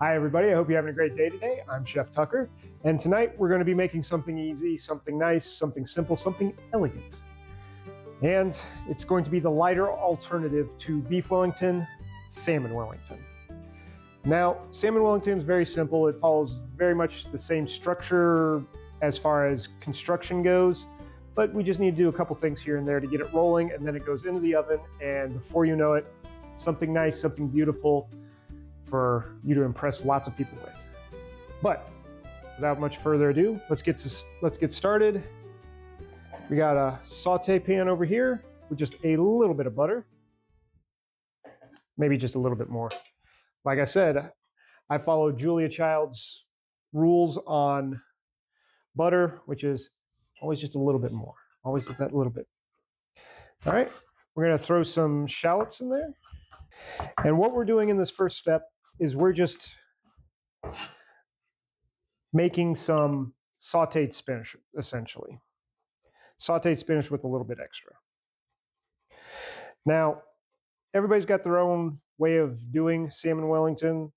Hi everybody, I hope you're having a great day today. I'm Chef Tucker, and tonight we're going to be making something easy, something nice, something simple, something elegant. And it's going to be the lighter alternative to beef Wellington, Salmon Wellington. Now, Salmon Wellington is very simple. It follows very much the same structure as far as construction goes, but we just need to do a couple things here and there to get it rolling, and then it goes into the oven, and before you know it, something nice, something beautiful for you to impress lots of people with. But without much further ado, let's get started. We got a saute pan over here with just a little bit of butter, maybe just a little bit more. Like I said, I follow Julia Child's rules on butter, which is always just a little bit more, always just that little bit. All right, we're gonna throw some shallots in there. And what we're doing in this first step is we're just making some sauteed spinach, essentially. Sauteed spinach with a little bit extra. Now, everybody's got their own way of doing Salmon Wellington,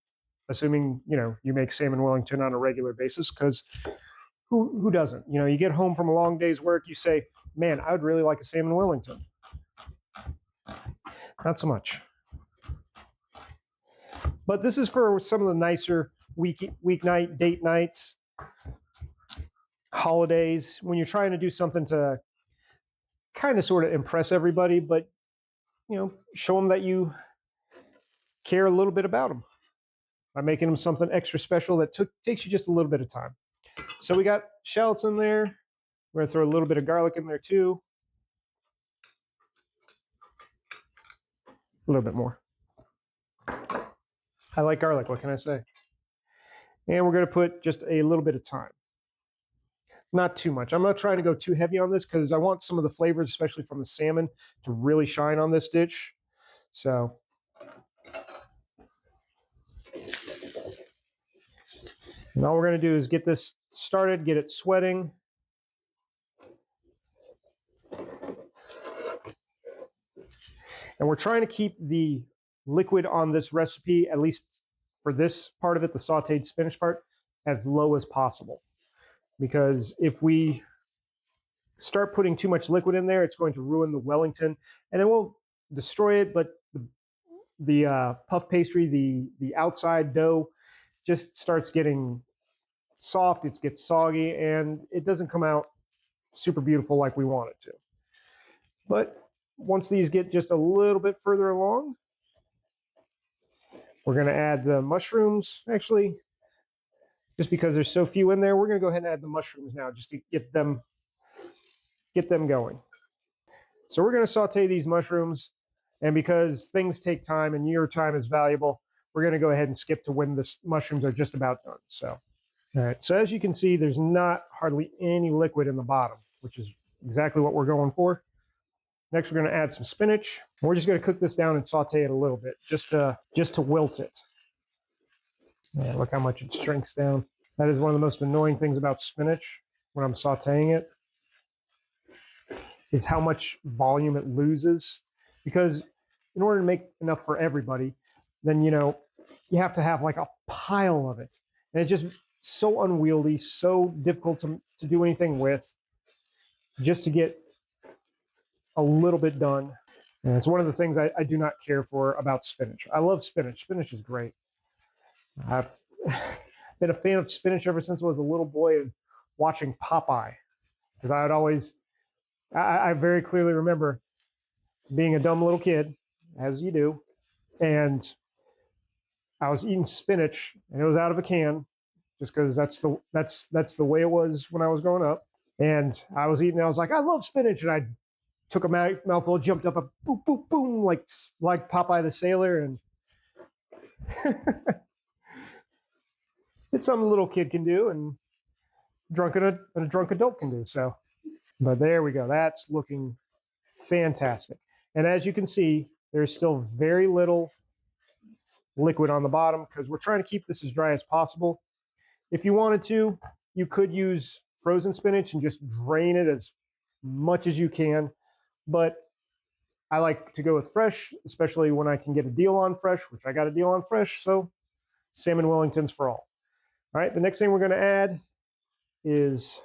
assuming, you make Salmon Wellington on a regular basis, because who doesn't? You get home from a long day's work, you say, man, I would really like a Salmon Wellington. Not so much. But this is for some of the nicer weeknight, date nights, holidays, when you're trying to do something to kind of sort of impress everybody, but show them that you care a little bit about them by making them something extra special that takes you just a little bit of time. So we got shallots in there. We're gonna throw a little bit of garlic in there too. A little bit more. I like garlic, what can I say? And we're gonna put just a little bit of thyme. Not too much. I'm not trying to go too heavy on this because I want some of the flavors, especially from the salmon, to really shine on this dish. So and all we're going to do is get this started, get it sweating. And we're trying to keep the liquid on this recipe, at least for this part of it, the sauteed spinach part, as low as possible. Because if we start putting too much liquid in there, it's going to ruin the Wellington, and it won't destroy it, but the puff pastry, the outside dough, just starts getting soft, it gets soggy, and it doesn't come out super beautiful like we want it to. But once these get just a little bit further along, we're going to add the mushrooms. Actually, just because there's so few in there, we're going to go ahead and add the mushrooms now just to get them going. So we're going to saute these mushrooms, and because things take time and your time is valuable, we're going to go ahead and skip to when the mushrooms are just about done. So all right, so as you can see, there's not hardly any liquid in the bottom, which is exactly what we're going for. Next, we're going to add some spinach. We're just going to cook this down and saute it a little bit, just to wilt it. Yeah, look how much it shrinks down. That is one of the most annoying things about spinach when I'm sauteing it, is how much volume it loses. Because in order to make enough for everybody, then you have to have like a pile of it. And it's just so unwieldy, so difficult to do anything with, just to get a little bit done. And it's one of the things I do not care for about spinach. I love spinach. Spinach is great. I've been a fan of spinach ever since I was a little boy and watching Popeye. Because I would always, I very clearly remember being a dumb little kid, as you do, and I was eating spinach, and it was out of a can, just because that's the way it was when I was growing up. And I was eating, I was like, I love spinach, and I took a mouthful, jumped up, a boom, boom, boom, like Popeye the Sailor, and it's something a little kid can do, and a drunk adult can do. So, but there we go. That's looking fantastic. And as you can see, there's still very little liquid on the bottom because we're trying to keep this as dry as possible. If you wanted to, you could use frozen spinach and just drain it as much as you can. But I like to go with fresh, especially when I can get a deal on fresh, which I got a deal on fresh. So Salmon Wellingtons for all. All right, the next thing we're going to add is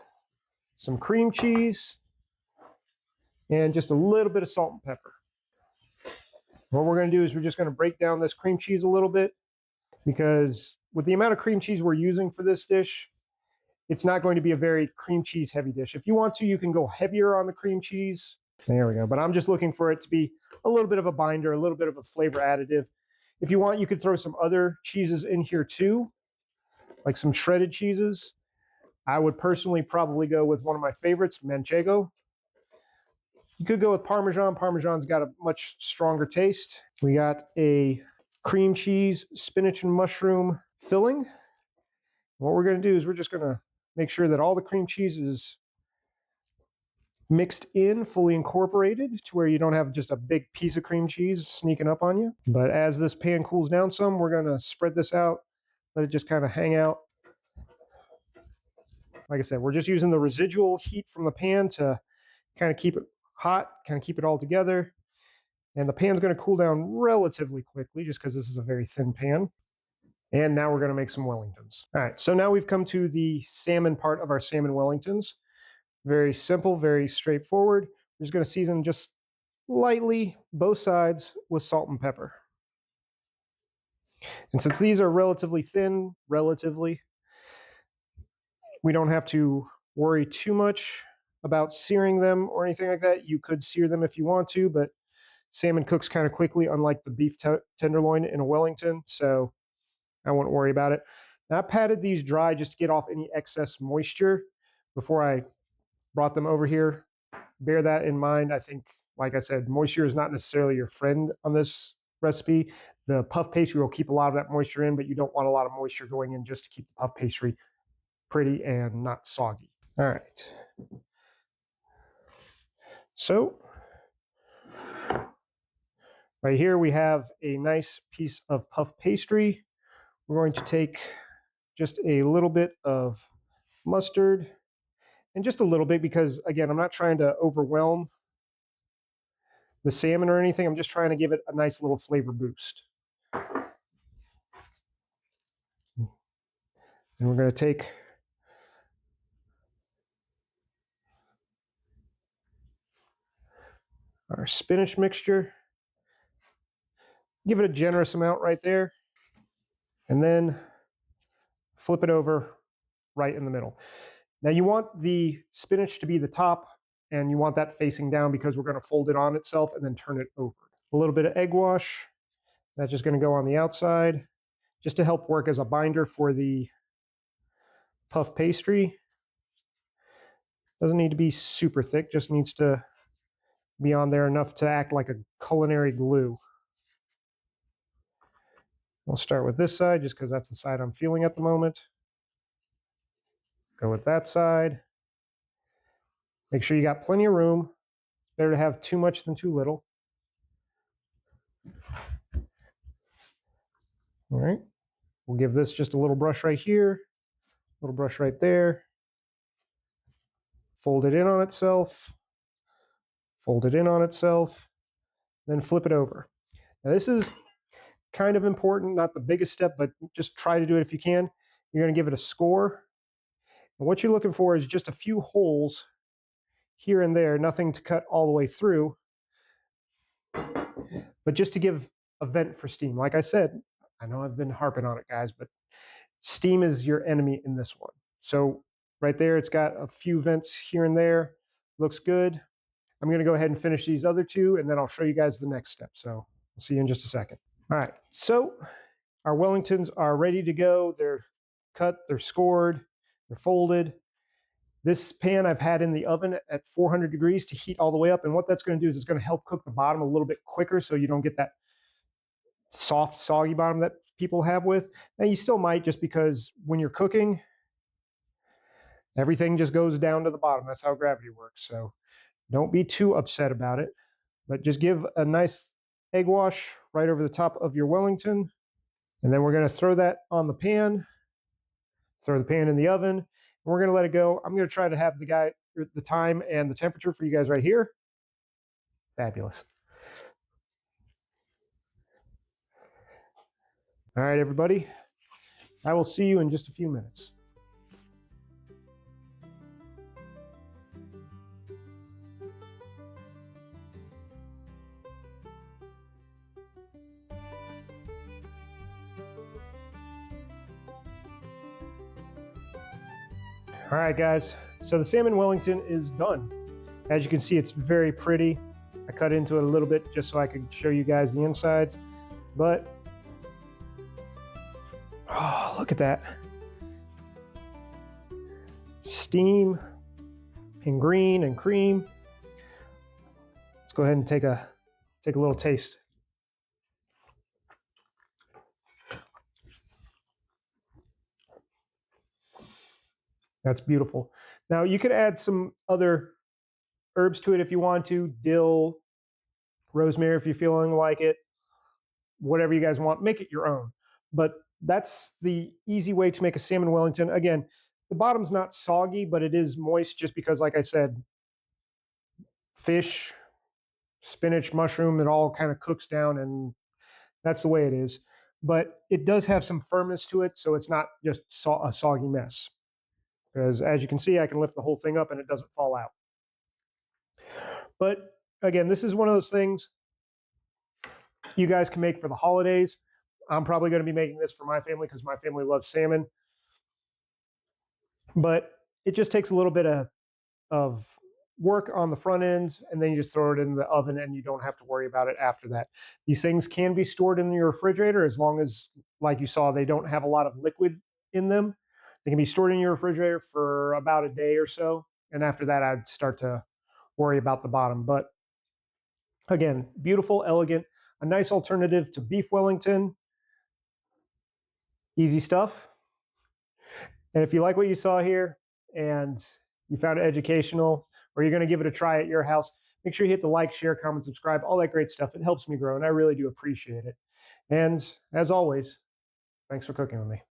some cream cheese and just a little bit of salt and pepper. What we're going to do is we're just going to break down this cream cheese a little bit, because with the amount of cream cheese we're using for this dish, it's not going to be a very cream cheese heavy dish. If you want to, you can go heavier on the cream cheese. There we go. But I'm just looking for it to be a little bit of a binder, a little bit of a flavor additive. If you want, you could throw some other cheeses in here too, like some shredded cheeses. I would personally probably go with one of my favorites, Manchego. You could go with Parmesan. Parmesan's got a much stronger taste. We got a cream cheese, spinach and mushroom filling. What we're going to do is we're just going to make sure that all the cream cheese is mixed in, fully incorporated, to where you don't have just a big piece of cream cheese sneaking up on you. But as this pan cools down some, we're going to spread this out, let it just kind of hang out. Like I said, we're just using the residual heat from the pan to kind of keep it hot, kind of keep it all together. And the pan's going to cool down relatively quickly just because this is a very thin pan. And now we're going to make some Wellingtons. All right, so now we've come to the salmon part of our salmon Wellingtons. Very simple, very straightforward. We're just going to season just lightly both sides with salt and pepper. And since these are relatively thin, we don't have to worry too much about searing them or anything like that. You could sear them if you want to, but salmon cooks kind of quickly, unlike the beef tenderloin in a Wellington, so I won't worry about it. Now, I patted these dry just to get off any excess moisture before I brought them over here. Bear that in mind. I think, like I said, moisture is not necessarily your friend on this recipe. The puff pastry will keep a lot of that moisture in, but you don't want a lot of moisture going in just to keep the puff pastry pretty and not soggy. All right. So right here we have a nice piece of puff pastry. We're going to take just a little bit of mustard, and just a little bit because, again, I'm not trying to overwhelm the salmon or anything. I'm just trying to give it a nice little flavor boost. And we're going to take our spinach mixture, give it a generous amount right there, and then flip it over right in the middle. Now you want the spinach to be the top, and you want that facing down because we're going to fold it on itself and then turn it over. A little bit of egg wash, that's just going to go on the outside, just to help work as a binder for the puff pastry. Doesn't need to be super thick, just needs to be on there enough to act like a culinary glue. We'll start with this side just because that's the side I'm feeling at the moment. Go with that side. Make sure you got plenty of room. Better to have too much than too little. All right. We'll give this just a little brush right here, a little brush right there. Fold it in on itself. Fold it in on itself. Then flip it over. Now this is kind of important, not the biggest step, but just try to do it if you can. You're going to give it a score. And what you're looking for is just a few holes here and there, nothing to cut all the way through, but just to give a vent for steam. Like I said, I know I've been harping on it, guys, but steam is your enemy in this one. So right there, it's got a few vents here and there. Looks good. I'm going to go ahead and finish these other two, and then I'll show you guys the next step. So I'll see you in just a second. All right, so our Wellingtons are ready to go. They're cut, they're scored, they're folded. This pan I've had in the oven at 400 degrees to heat all the way up, and what that's going to do is it's going to help cook the bottom a little bit quicker so you don't get that soft, soggy bottom that people have with. Now, you still might, just because when you're cooking, everything just goes down to the bottom. That's how gravity works. So don't be too upset about it, but just give a nice egg wash right over the top of your Wellington. And then we're going to throw that on the pan, throw the pan in the oven, and we're going to let it go. I'm going to try to have the time and the temperature for you guys right here. Fabulous. All right, everybody. I will see you in just a few minutes. All right, guys, so the Salmon Wellington is done. As you can see, it's very pretty. I cut into it a little bit just so I could show you guys the insides, but oh, look at that. Steam and green and cream. Let's go ahead and take a little taste. That's beautiful. Now you could add some other herbs to it if you want to, dill, rosemary if you're feeling like it, whatever you guys want, make it your own. But that's the easy way to make a Salmon Wellington. Again, the bottom's not soggy, but it is moist just because, like I said, fish, spinach, mushroom, it all kind of cooks down, and that's the way it is. But it does have some firmness to it, so it's not just a soggy mess. Because as you can see, I can lift the whole thing up and it doesn't fall out. But again, this is one of those things you guys can make for the holidays. I'm probably going to be making this for my family because my family loves salmon. But it just takes a little bit of work on the front end, and then you just throw it in the oven and you don't have to worry about it after that. These things can be stored in your refrigerator as long as, like you saw, they don't have a lot of liquid in them. They can be stored in your refrigerator for about a day or so. And after that, I'd start to worry about the bottom. But again, beautiful, elegant, a nice alternative to beef Wellington. Easy stuff. And if you like what you saw here and you found it educational, or you're going to give it a try at your house, make sure you hit the like, share, comment, subscribe, all that great stuff. It helps me grow, and I really do appreciate it. And as always, thanks for cooking with me.